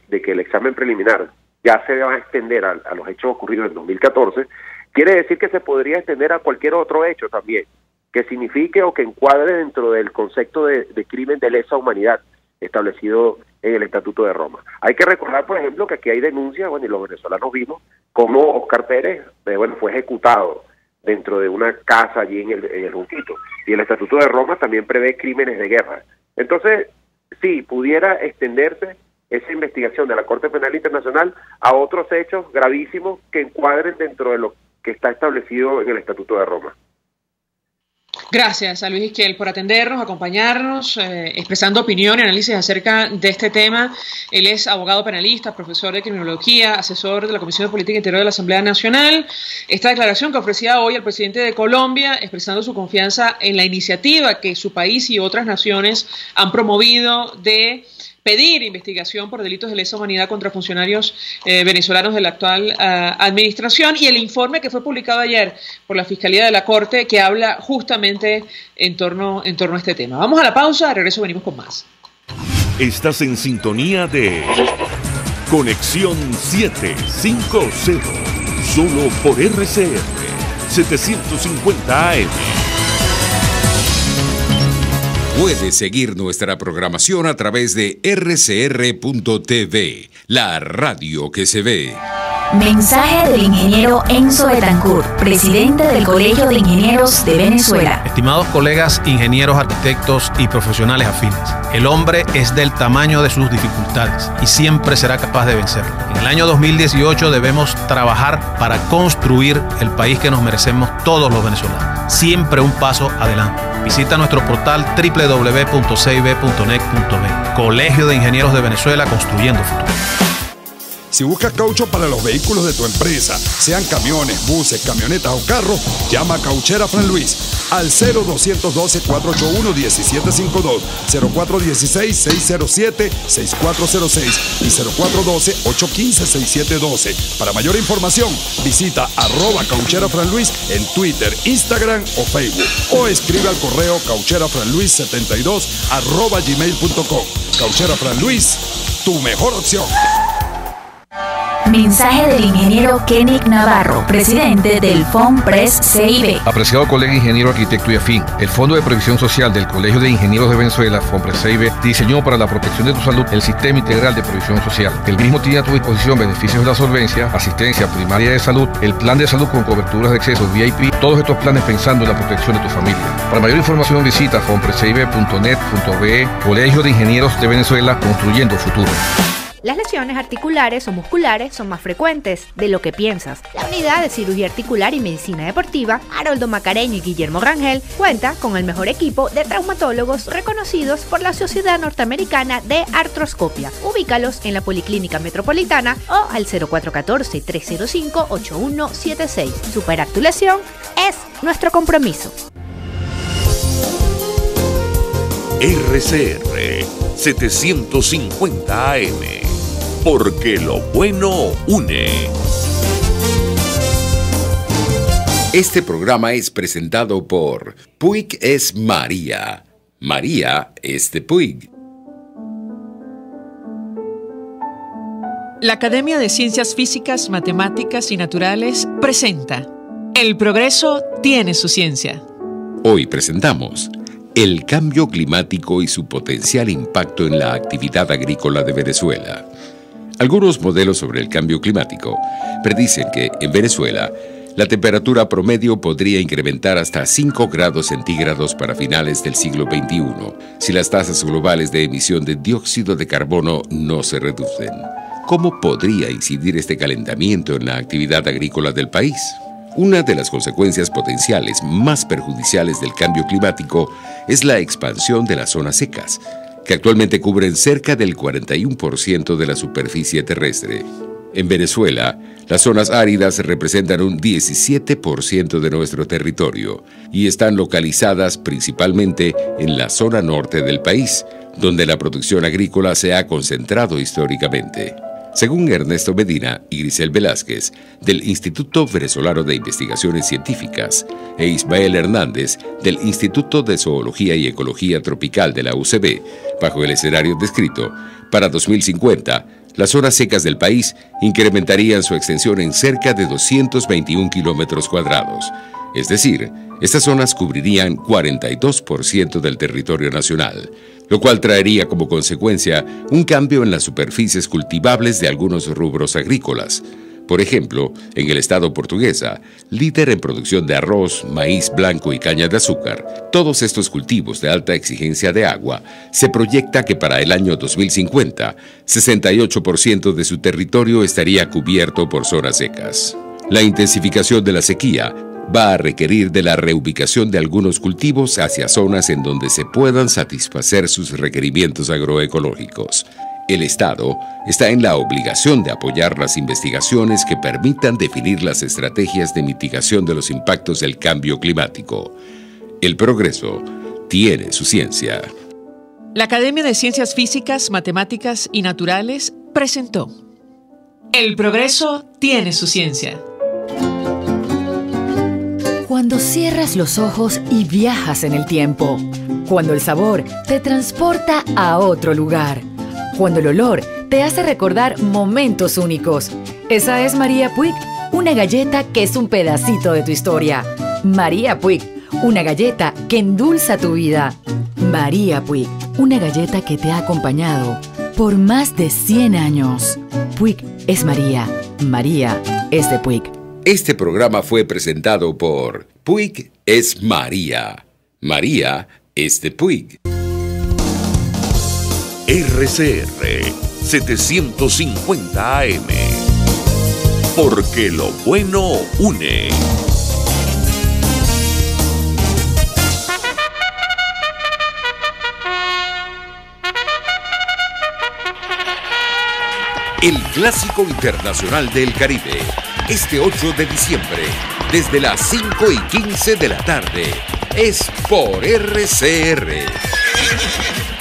de que el examen preliminar ya se va a extender a los hechos ocurridos en 2014, quiere decir que se podría extender a cualquier otro hecho también, que signifique o que encuadre dentro del concepto de crimen de lesa humanidad establecido en el Estatuto de Roma. Hay que recordar, por ejemplo, que aquí hay denuncias, y los venezolanos vimos cómo Oscar Pérez, fue ejecutado dentro de una casa allí en el Junquito, y el Estatuto de Roma también prevé crímenes de guerra. Entonces, sí, pudiera extenderse esa investigación de la Corte Penal Internacional a otros hechos gravísimos que encuadren dentro de lo que está establecido en el Estatuto de Roma. Gracias a Luis Isquiel por atendernos, acompañarnos, expresando opinión y análisis acerca de este tema. Él es abogado penalista, profesor de criminología, asesor de la Comisión de Política Interior de la Asamblea Nacional. Esta declaración que ofrecía hoy al presidente de Colombia, expresando su confianza en la iniciativa que su país y otras naciones han promovido de pedir investigación por delitos de lesa humanidad contra funcionarios venezolanos de la actual administración, y el informe que fue publicado ayer por la Fiscalía de la Corte, que habla justamente en torno a este tema. Vamos a la pausa, de regreso venimos con más. Estás en sintonía de Conexión 750, solo por RCR 750 AM. Puedes seguir nuestra programación a través de rcr.tv, la radio que se ve. Mensaje del ingeniero Enzo Betancourt, presidente del Colegio de Ingenieros de Venezuela. Estimados colegas, ingenieros, arquitectos y profesionales afines, el hombre es del tamaño de sus dificultades y siempre será capaz de vencerlo. En el año 2018 debemos trabajar para construir el país que nos merecemos todos los venezolanos. Siempre un paso adelante. Visita nuestro portal www.cib.net.be. Colegio de Ingenieros de Venezuela, construyendo futuro. Si buscas caucho para los vehículos de tu empresa, sean camiones, buses, camionetas o carros, llama a Cauchera Fran Luis al 0212-481-1752, 0416-607-6406 y 0412-815-6712. Para mayor información, visita @Cauchera Fran Luis en Twitter, Instagram o Facebook, o escribe al correo caucherafranluis72@gmail.com. Cauchera Fran Luis, tu mejor opción. Mensaje del ingeniero Kenick Navarro, presidente del FOMPRES CIB. Apreciado colega ingeniero, arquitecto y afín, el Fondo de Previsión Social del Colegio de Ingenieros de Venezuela, FOMPRES CIB, diseñó para la protección de tu salud el Sistema Integral de Previsión Social. El mismo tiene a tu disposición beneficios de la solvencia, asistencia primaria de salud, el plan de salud con coberturas de acceso VIP, todos estos planes pensando en la protección de tu familia. Para mayor información visita fomprescib.net.be. Colegio de Ingenieros de Venezuela, construyendo futuro. Las lesiones articulares o musculares son más frecuentes de lo que piensas. La Unidad de Cirugía Articular y Medicina Deportiva, Haroldo Macareño y Guillermo Rangel, cuenta con el mejor equipo de traumatólogos reconocidos por la Sociedad Norteamericana de Artroscopia. Ubícalos en la Policlínica Metropolitana o al 0414-305-8176. Superar tu lesión es nuestro compromiso. RCR 750 AM, porque lo bueno une. Este programa es presentado por Puig es María. María es de Puig. La Academia de Ciencias Físicas, Matemáticas y Naturales presenta El progreso tiene su ciencia. Hoy presentamos el cambio climático y su potencial impacto en la actividad agrícola de Venezuela. Algunos modelos sobre el cambio climático predicen que en Venezuela la temperatura promedio podría incrementar hasta 5 grados centígrados para finales del siglo XXI si las tasas globales de emisión de dióxido de carbono no se reducen. ¿Cómo podría incidir este calentamiento en la actividad agrícola del país? Una de las consecuencias potenciales más perjudiciales del cambio climático es la expansión de las zonas secas, que actualmente cubren cerca del 41% de la superficie terrestre. En Venezuela, las zonas áridas representan un 17% de nuestro territorio y están localizadas principalmente en la zona norte del país, donde la producción agrícola se ha concentrado históricamente. Según Ernesto Medina y Grisel Velázquez, del Instituto Venezolano de Investigaciones Científicas, e Ismael Hernández, del Instituto de Zoología y Ecología Tropical de la UCB, bajo el escenario descrito, para 2050, las zonas secas del país incrementarían su extensión en cerca de 221 kilómetros cuadrados. Es decir, estas zonas cubrirían 42% del territorio nacional, lo cual traería como consecuencia un cambio en las superficies cultivables de algunos rubros agrícolas. Por ejemplo, en el estado Portuguesa, líder en producción de arroz, maíz blanco y caña de azúcar, todos estos cultivos de alta exigencia de agua, se proyecta que para el año 2050, 68% de su territorio estaría cubierto por zonas secas. La intensificación de la sequía va a requerir de la reubicación de algunos cultivos hacia zonas en donde se puedan satisfacer sus requerimientos agroecológicos. El Estado está en la obligación de apoyar las investigaciones que permitan definir las estrategias de mitigación de los impactos del cambio climático. El progreso tiene su ciencia. La Academia de Ciencias Físicas, Matemáticas y Naturales presentó El progreso tiene su ciencia. Cuando cierras los ojos y viajas en el tiempo. Cuando el sabor te transporta a otro lugar. Cuando el olor te hace recordar momentos únicos. Esa es María Puig, una galleta que es un pedacito de tu historia. María Puig, una galleta que endulza tu vida. María Puig, una galleta que te ha acompañado por más de 100 años. Puig es María. María es de Puig. Este programa fue presentado por Puig es María. María es de Puig. RCR 750 AM. Porque lo bueno une. El Clásico Internacional del Caribe. Este 8 de diciembre, desde las 5:15 de la tarde. Es por RCR.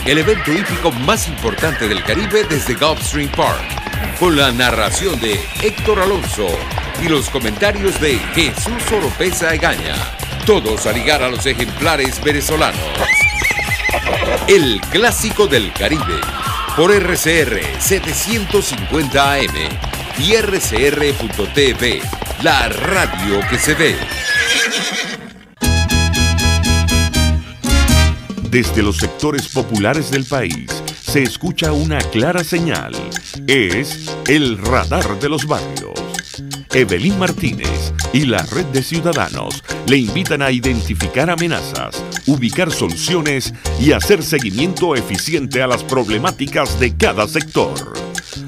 El evento hípico más importante del Caribe desde Gulfstream Park, con la narración de Héctor Alonso y los comentarios de Jesús Oropeza Egaña, todos a ligar a los ejemplares venezolanos. El Clásico del Caribe, por RCR 750 AM y RCR.tv, la radio que se ve. Desde los sectores populares del país se escucha una clara señal. Es el radar de los barrios. Evelyn Martínez y la red de ciudadanos le invitan a identificar amenazas, ubicar soluciones y hacer seguimiento eficiente a las problemáticas de cada sector.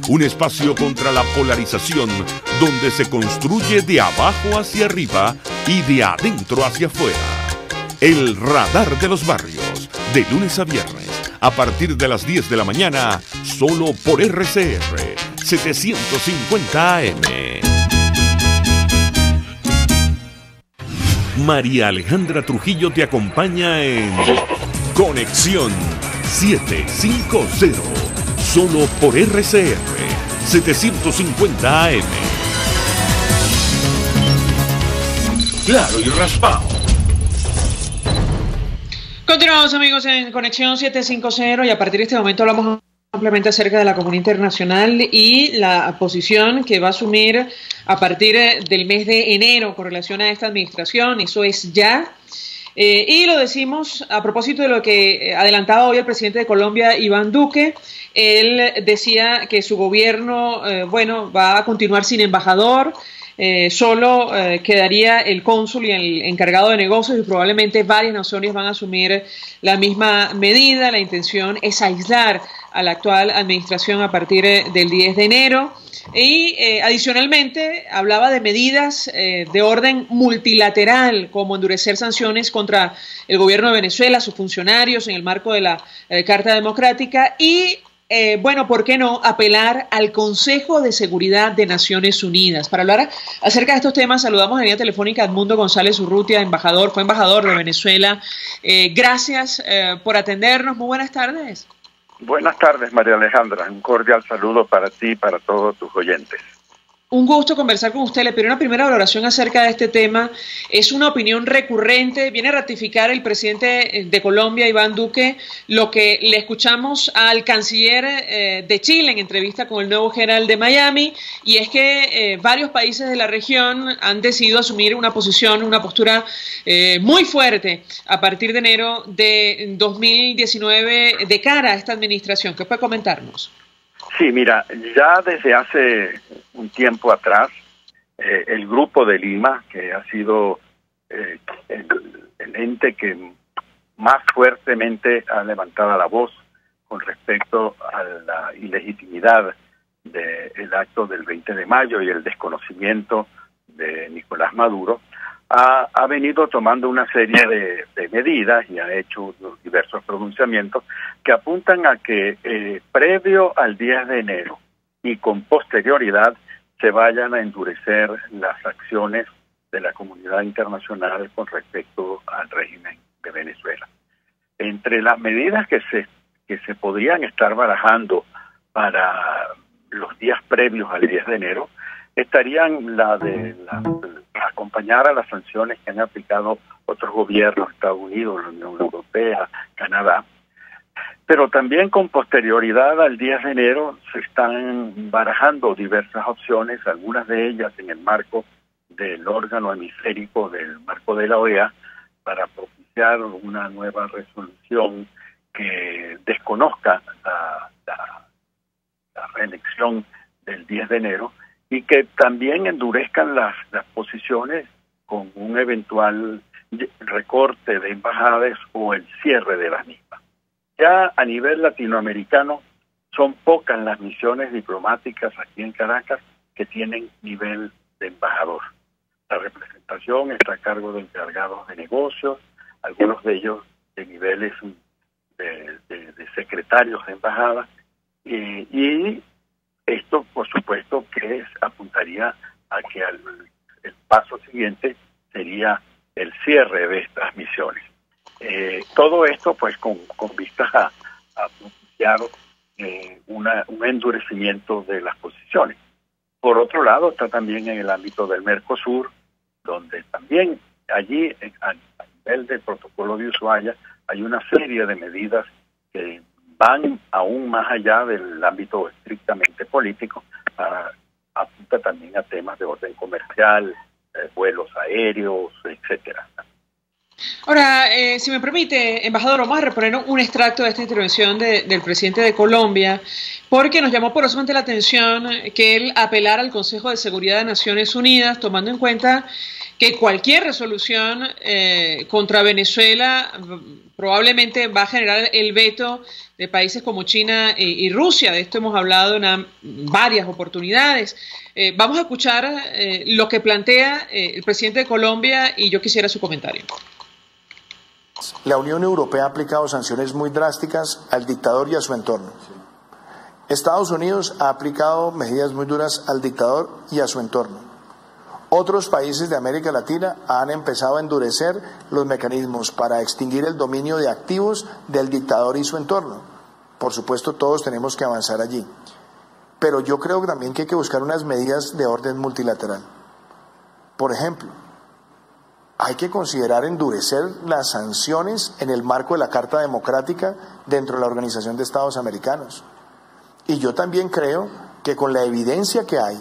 Un espacio contra la polarización donde se construye de abajo hacia arriba y de adentro hacia afuera. El radar de los barrios. De lunes a viernes, a partir de las 10 de la mañana, solo por RCR 750 AM. María Alejandra Trujillo te acompaña en Conexión 750, solo por RCR 750 AM. Claro y raspado. Continuamos, amigos, en Conexión 750 y a partir de este momento hablamos ampliamente acerca de la comunidad internacional y la posición que va a asumir a partir del mes de enero con relación a esta administración. Eso es ya. Y lo decimos a propósito de lo que adelantaba hoy el presidente de Colombia, Iván Duque. Él decía que su gobierno, va a continuar sin embajador. Solo quedaría el cónsul y el encargado de negocios y probablemente varias naciones van a asumir la misma medida. La intención es aislar a la actual administración a partir del 10 de enero. Y adicionalmente hablaba de medidas de orden multilateral, como endurecer sanciones contra el gobierno de Venezuela, sus funcionarios en el marco de la Carta Democrática y, bueno, ¿por qué no apelar al Consejo de Seguridad de Naciones Unidas? Para hablar acerca de estos temas, saludamos en línea telefónica a Edmundo González Urrutia, fue embajador de Venezuela. Gracias por atendernos. Muy buenas tardes. Buenas tardes, María Alejandra. Un cordial saludo para ti y para todos tus oyentes. Un gusto conversar con usted. Le pido una primera valoración acerca de este tema. Es una opinión recurrente. Viene a ratificar el presidente de Colombia, Iván Duque, lo que le escuchamos al canciller de Chile en entrevista con el Nuevo Herald de Miami, y es que varios países de la región han decidido asumir una postura muy fuerte a partir de enero de 2019 de cara a esta administración. ¿Qué puede comentarnos? Sí, mira, ya desde hace un tiempo atrás, el Grupo de Lima, que ha sido el ente que más fuertemente ha levantado la voz con respecto a la ilegitimidad del acto del 20 de mayo y el desconocimiento de Nicolás Maduro, ha venido tomando una serie de medidas y ha hecho diversos pronunciamientos que apuntan a que previo al 10 de enero y con posterioridad se vayan a endurecer las acciones de la comunidad internacional con respecto al régimen de Venezuela. Entre las medidas que se podrían estar barajando para los días previos al 10 de enero estarían la de acompañar a las sanciones que han aplicado otros gobiernos, Estados Unidos, la Unión Europea, Canadá, pero también con posterioridad al 10 de enero se están barajando diversas opciones, algunas de ellas en el marco del órgano hemisférico, del marco de la OEA, para propiciar una nueva resolución que desconozca la reelección del 10 de enero y que también endurezcan las posiciones con un eventual recorte de embajadas o el cierre de las mismas. Ya a nivel latinoamericano son pocas las misiones diplomáticas aquí en Caracas que tienen nivel de embajador. La representación está a cargo de encargados de negocios, algunos de ellos de niveles de secretarios de embajada, y esto, por supuesto, que apuntaría a que el paso siguiente sería el cierre de estas misiones. Todo esto, pues, con vistas a propiciar un endurecimiento de las posiciones. Por otro lado, está también en el ámbito del Mercosur, donde también allí, a nivel del protocolo de Ushuaia, hay una serie de medidas que van aún más allá del ámbito estrictamente político, apunta también a temas de orden comercial, vuelos aéreos, etcétera. Ahora, si me permite, embajador, vamos a reponer un extracto de esta intervención del presidente de Colombia, porque nos llamó poderosamente la atención que él apelara al Consejo de Seguridad de Naciones Unidas, tomando en cuenta que cualquier resolución contra Venezuela probablemente va a generar el veto de países como China y Rusia. De esto hemos hablado en varias oportunidades. Vamos a escuchar lo que plantea el presidente de Colombia y yo quisiera su comentario. La Unión Europea ha aplicado sanciones muy drásticas al dictador y a su entorno. Estados Unidos ha aplicado medidas muy duras al dictador y a su entorno. Otros países de América Latina han empezado a endurecer los mecanismos para extinguir el dominio de activos del dictador y su entorno. Por supuesto, todos tenemos que avanzar allí. Pero yo creo también que hay que buscar unas medidas de orden multilateral. Por ejemplo, hay que considerar endurecer las sanciones en el marco de la Carta Democrática dentro de la Organización de Estados Americanos. Y yo también creo que con la evidencia que hay,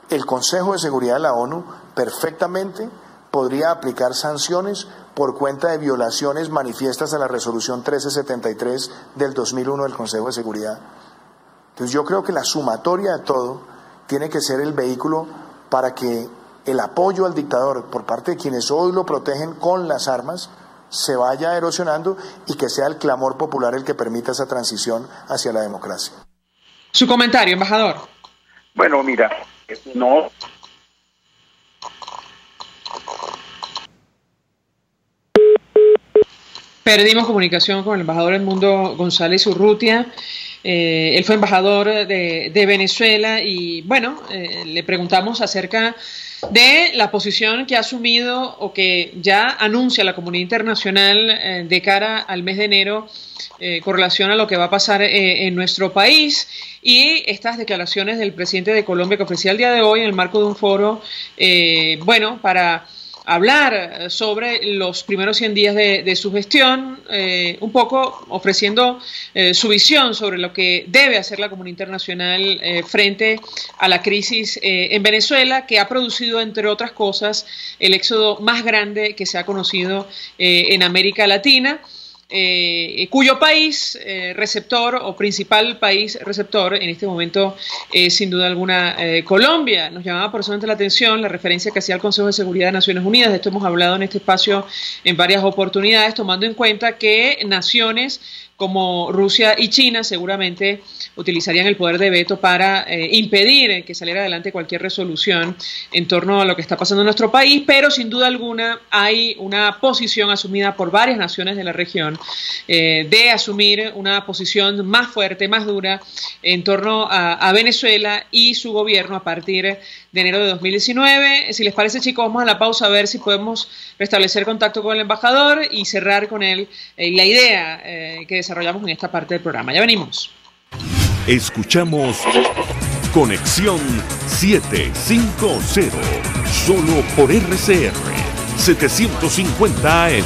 el Consejo de Seguridad de la ONU perfectamente podría aplicar sanciones por cuenta de violaciones manifiestas a la resolución 1373 del 2001 del Consejo de Seguridad. Entonces yo creo que la sumatoria de todo tiene que ser el vehículo para que el apoyo al dictador por parte de quienes hoy lo protegen con las armas se vaya erosionando y que sea el clamor popular el que permita esa transición hacia la democracia. Su comentario, embajador. Bueno, mira, no. Perdimos comunicación con el embajador Edmundo González Urrutia. Él fue embajador de Venezuela y, bueno, le preguntamos acerca de la posición que ha asumido o que ya anuncia la comunidad internacional de cara al mes de enero con relación a lo que va a pasar en nuestro país y estas declaraciones del presidente de Colombia que ofrecía el día de hoy en el marco de un foro, para hablar sobre los primeros 100 días de su gestión, un poco ofreciendo su visión sobre lo que debe hacer la comunidad internacional frente a la crisis en Venezuela, que ha producido, entre otras cosas, el éxodo más grande que se ha conocido en América Latina, cuyo país receptor o principal país receptor en este momento es sin duda alguna Colombia. Nos llamaba personalmente la atención la referencia que hacía el Consejo de Seguridad de Naciones Unidas. De esto hemos hablado en este espacio en varias oportunidades, tomando en cuenta que naciones como Rusia y China seguramente utilizarían el poder de veto para impedir que saliera adelante cualquier resolución en torno a lo que está pasando en nuestro país, pero sin duda alguna hay una posición asumida por varias naciones de la región de asumir una posición más fuerte, más dura en torno a Venezuela y su gobierno a partir de enero de 2019. Si les parece, chicos, vamos a la pausa a ver si podemos restablecer contacto con el embajador y cerrar con él la idea que desarrollamos en esta parte del programa. Ya venimos. Escuchamos Conexión 750, solo por RCR 750 AM.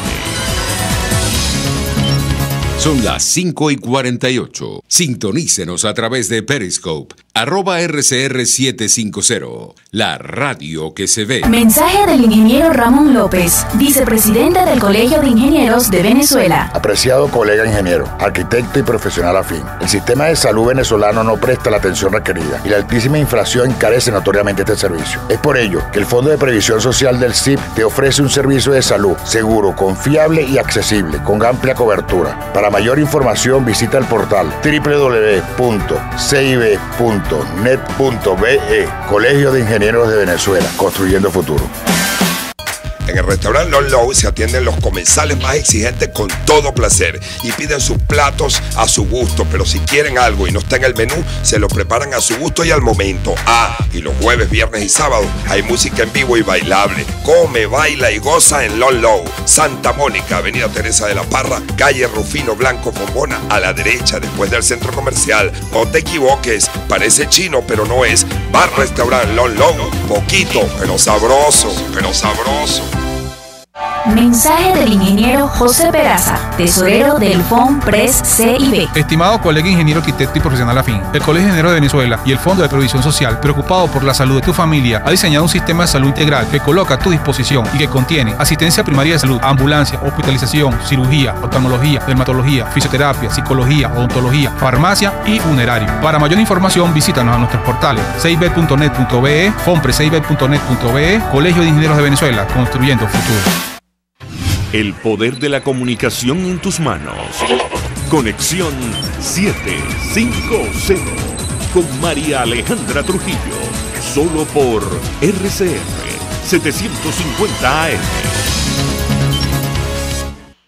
Son las 5:48. Sintonícenos a través de Periscope, @RCR750, la radio que se ve. Mensaje del ingeniero Ramón López, vicepresidente del Colegio de Ingenieros de Venezuela. Apreciado colega ingeniero, arquitecto y profesional afín, el sistema de salud venezolano no presta la atención requerida y la altísima inflación encarece notoriamente este servicio. Es por ello que el Fondo de Previsión Social del CIP te ofrece un servicio de salud seguro, confiable y accesible, con amplia cobertura. Para mayor información visita el portal www.cib.net.be. Colegio de Ingenieros de Venezuela, construyendo futuro. En el restaurante Lon Low se atienden los comensales más exigentes con todo placer y piden sus platos a su gusto, pero si quieren algo y no está en el menú, se lo preparan a su gusto y al momento. Y los jueves, viernes y sábados hay música en vivo y bailable. Come, baila y goza en Lon Low, Santa Mónica, Avenida Teresa de la Parra, calle Rufino Blanco Fombona, a la derecha después del centro comercial. No te equivoques, parece chino pero no es. Bar Restaurant Lon Low, poquito pero sabroso, pero sabroso. Mensaje del ingeniero José Peraza, tesorero del FONPRES CIB. Estimado colega ingeniero, arquitecto y profesional afín, el Colegio de Ingenieros de Venezuela y el Fondo de Previsión Social, preocupado por la salud de tu familia, ha diseñado un sistema de salud integral que coloca a tu disposición y que contiene asistencia primaria de salud, ambulancia, hospitalización, cirugía, oftalmología, dermatología, fisioterapia, psicología, odontología, farmacia y funerario. Para mayor información, visítanos a nuestros portales cib.net.be, fonprescib.net.be, Colegio de Ingenieros de Venezuela, construyendo futuro. El poder de la comunicación en tus manos. Conexión 750 con María Alejandra Trujillo. Solo por RCR 750 AM.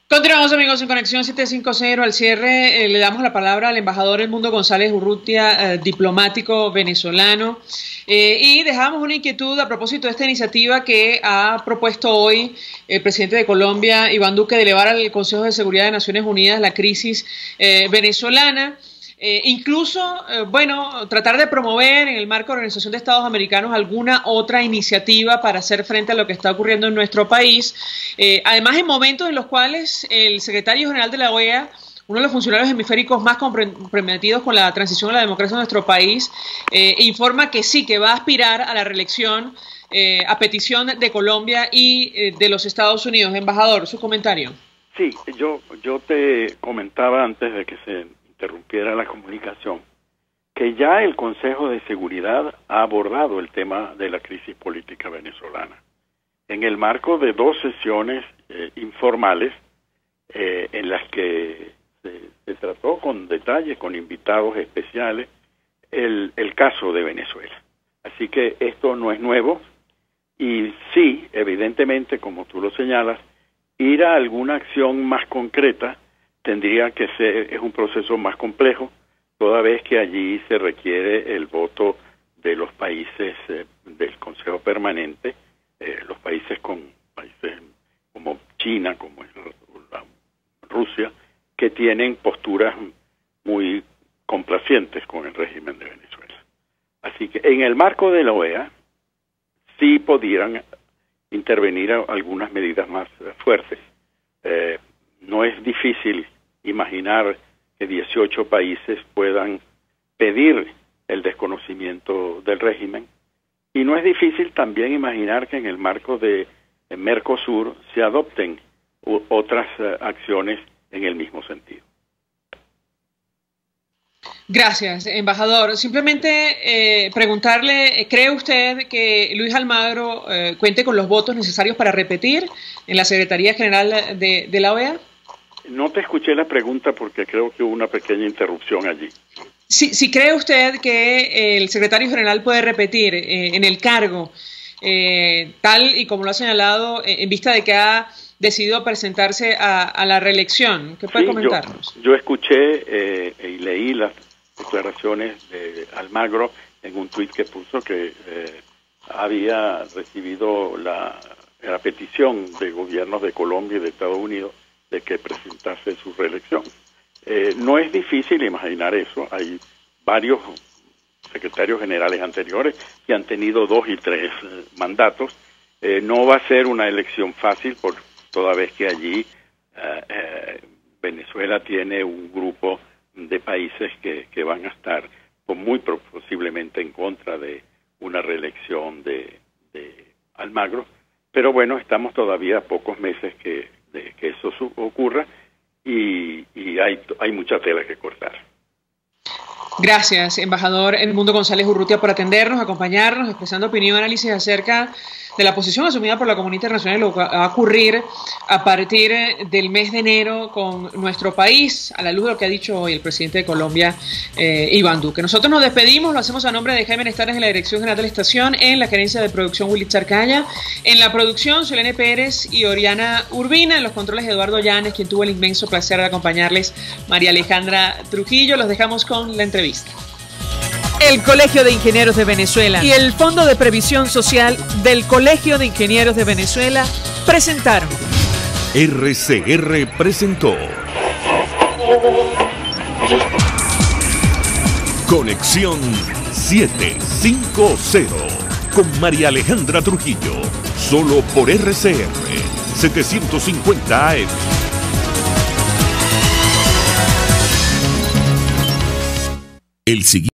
Continuamos, amigos, en Conexión 750. Al cierre le damos la palabra al embajador Edmundo González Urrutia, diplomático venezolano. Y dejamos una inquietud a propósito de esta iniciativa que ha propuesto hoy el presidente de Colombia, Iván Duque, de elevar al Consejo de Seguridad de Naciones Unidas la crisis venezolana. Tratar de promover en el marco de la Organización de Estados Americanos alguna otra iniciativa para hacer frente a lo que está ocurriendo en nuestro país. Además, en momentos en los cuales el secretario general de la OEA, uno de los funcionarios hemisféricos más comprometidos con la transición a la democracia en nuestro país, informa que sí, que va a aspirar a la reelección a petición de Colombia y de los Estados Unidos. Embajador, su comentario. Sí, yo te comentaba antes de que se interrumpiera la comunicación que ya el Consejo de Seguridad ha abordado el tema de la crisis política venezolana en el marco de 2 sesiones informales en las que se trató con detalle, con invitados especiales, el caso de Venezuela. Así que esto no es nuevo y sí, evidentemente, como tú lo señalas, ir a alguna acción más concreta tendría que ser, es un proceso más complejo, toda vez que allí se requiere el voto de los países del Consejo Permanente, los países como China, como Rusia, que tienen posturas muy complacientes con el régimen de Venezuela. Así que en el marco de la OEA sí pudieran intervenir algunas medidas más fuertes. No es difícil imaginar que 18 países puedan pedir el desconocimiento del régimen, y no es difícil también imaginar que en el marco de Mercosur se adopten otras acciones en el mismo sentido. Gracias, embajador. Simplemente preguntarle, ¿cree usted que Luis Almagro cuente con los votos necesarios para repetir en la Secretaría General de la OEA? No te escuché la pregunta porque creo que hubo una pequeña interrupción allí. Si cree usted que el secretario general puede repetir en el cargo, tal y como lo ha señalado, en vista de que ha decidido presentarse a la reelección, ¿qué puede comentarnos? Yo escuché y leí las declaraciones de Almagro en un tuit que puso que había recibido la petición de gobiernos de Colombia y de Estados Unidos de que presentase su reelección. No es difícil imaginar eso. Hay varios secretarios generales anteriores que han tenido 2 y 3 mandatos. No va a ser una elección fácil, toda vez que allí Venezuela tiene un grupo de países que van a estar muy posiblemente en contra de una reelección de Almagro. Pero bueno, estamos todavía a pocos meses de que eso ocurra y hay mucha tela que cortar. Gracias, embajador Edmundo González Urrutia, por atendernos, acompañarnos, expresando opinión y análisis acerca de la posición asumida por la comunidad internacional y lo que va a ocurrir a partir del mes de enero con nuestro país, a la luz de lo que ha dicho hoy el presidente de Colombia, Iván Duque. Nosotros nos despedimos, lo hacemos a nombre de Jaime Nestares en la dirección general de la estación, en la gerencia de producción Willy Charcaya, en la producción Selene Pérez y Oriana Urbina, en los controles Eduardo Llanes, quien tuvo el inmenso placer de acompañarles, María Alejandra Trujillo. Los dejamos con la entrevista. El Colegio de Ingenieros de Venezuela y el Fondo de Previsión Social del Colegio de Ingenieros de Venezuela presentaron. RCR presentó Conexión 750 con María Alejandra Trujillo, solo por RCR 750 AM. El siguiente